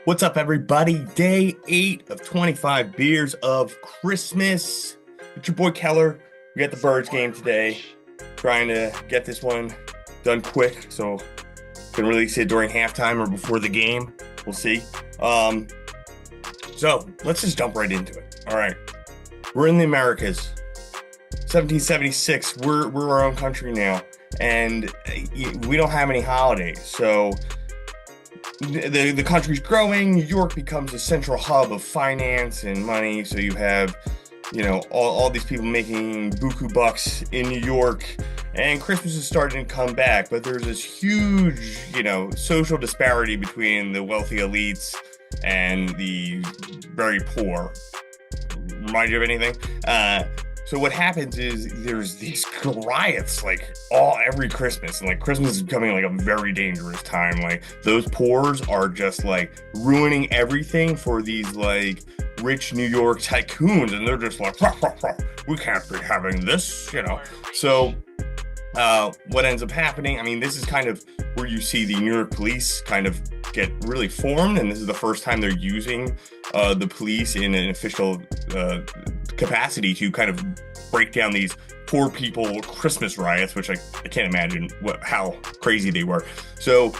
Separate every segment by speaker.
Speaker 1: What's up, everybody? Day 8 of 25 beers of Christmas. It's your boy Keller. We got the Birds game today. Trying to get this one done quick, so can release it during halftime or before the game. We'll see. So let's just jump right into it. All right, we're in the Americas. 1776. We're our own country now, and we don't have any holidays. So the country's growing. New York becomes a central hub of finance and money. So you have, all these people making buku bucks in New York, and Christmas is starting to come back. But there's this huge, social disparity between the wealthy elites and the very poor. Remind you of anything? So what happens is there's these riots every Christmas, and Christmas is becoming a very dangerous time. Those poors are just ruining everything for these rich New York tycoons, and they're just like, rah, rah, rah, we can't be having this, So what ends up happening? I mean, this is kind of where you see the New York police kind of get really formed, and this is the first time they're using the police in an official capacity to kind of break down these poor people Christmas riots, which I can't imagine how crazy they were. So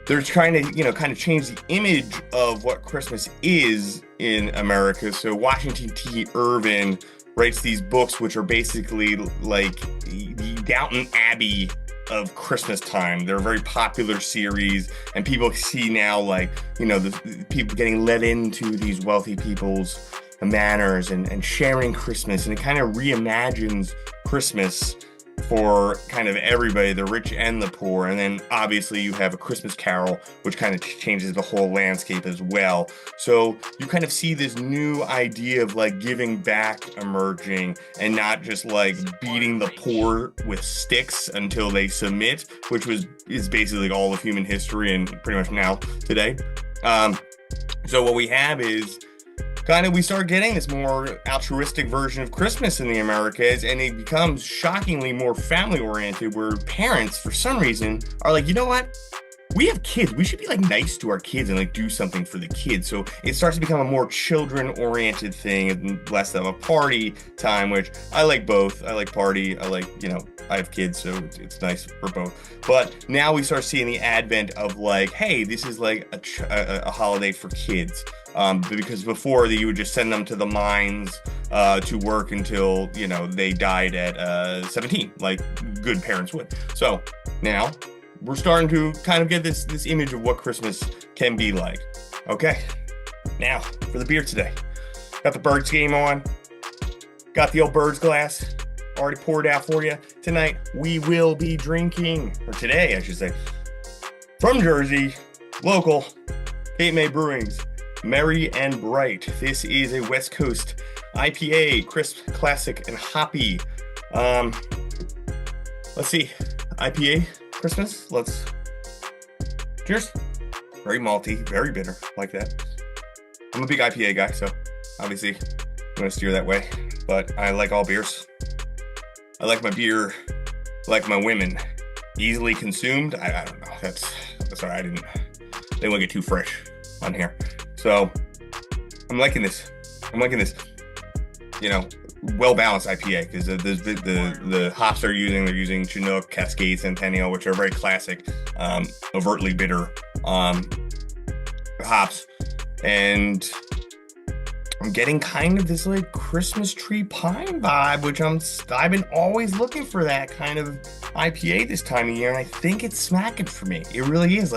Speaker 1: they're trying to, kind of change the image of what Christmas is in America. So Washington T. Irving writes these books, which are basically like the Downton Abbey of Christmas time. They're a very popular series, and people see now the people getting let into these wealthy people's manners and sharing Christmas, and it kind of reimagines Christmas for kind of everybody, the rich and the poor. And then obviously you have A Christmas Carol, which kind of changes the whole landscape as well. So you kind of see this new idea of giving back emerging, and not just beating the poor with sticks until they submit, which is basically all of human history and pretty much now today. So what we have is we start getting this more altruistic version of Christmas in the Americas, and it becomes shockingly more family-oriented, where parents, for some reason, are like, you know what? We have kids. We should be nice to our kids and do something for the kids. So it starts to become a more children-oriented thing and less of a party time, which I like both. I like party. I like, I have kids, so it's nice for both. But now we start seeing the advent of hey, this is a holiday for kids. Because before you would just send them to the mines to work until, they died at 17, like good parents would. So now we're starting to kind of get this image of what Christmas can be like. Okay, now for the beer today. Got the Birds game on. Got the old Birds glass already poured out for you. Tonight we will be drinking, or today I should say, from Jersey, local, Cape May Brewing's Merry and Bright. This is a West Coast IPA, crisp, classic, and hoppy. Let's see, IPA Christmas. Let's cheers. Very malty, very bitter, like that. I'm a big IPA guy, so obviously I'm gonna steer that way. But I like all beers. I like my beer, like my women, easily consumed. I don't know. That's all right. I didn't want to get too fresh on here. So I'm liking this. Well-balanced IPA, because the hops they're using Chinook, Cascade, Centennial, which are very classic, overtly bitter hops. And I'm getting kind of this Christmas tree pine vibe, which I've been always looking for that kind of IPA this time of year, and I think it's smacking for me. It really is.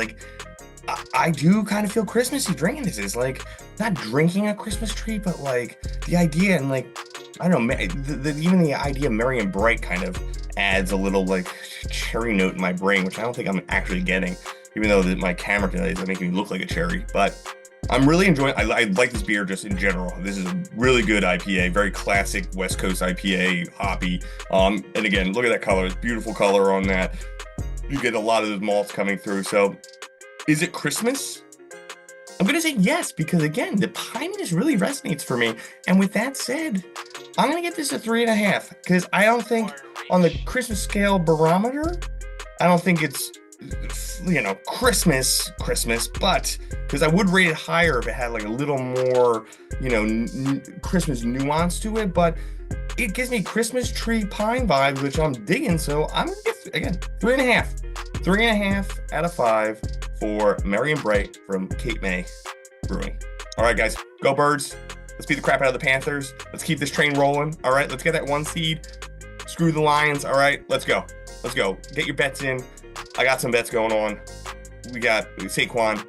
Speaker 1: I do kind of feel Christmassy drinking this. It's not drinking a Christmas tree, but the idea, and I don't know, even the idea of Merry and Bright kind of adds a little cherry note in my brain, which I don't think I'm actually getting, even though my camera today is making me look like a cherry. But I'm really enjoying. I like this beer just in general. This is a really good IPA, very classic West Coast IPA, hoppy. And again, look at that color. It's beautiful color on that. You get a lot of those malts coming through. So is it Christmas? I'm going to say yes, because again, the pininess really resonates for me. And with that said, I'm going to get this a 3.5, because I don't think on the Christmas scale barometer, I don't think it's Christmas, but because I would rate it higher if it had like a little more, Christmas nuance to it, but it gives me Christmas tree pine vibes, which I'm digging. So I'm gonna give, again, 3.5. 3.5 out of 5 for Merry and Bright from Cape May Brewing. All right, guys, go Birds. Let's beat the crap out of the Panthers. Let's keep this train rolling. All right, let's get that 1 seed. Screw the Lions. All right, let's go. Let's go. Get your bets in. I got some bets going on. We got Saquon,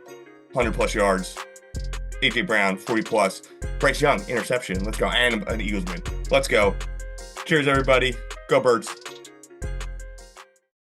Speaker 1: 100+ yards. AJ Brown, 40+. Bryce Young, interception. Let's go. And an Eagles win. Let's go. Cheers, everybody. Go Birds.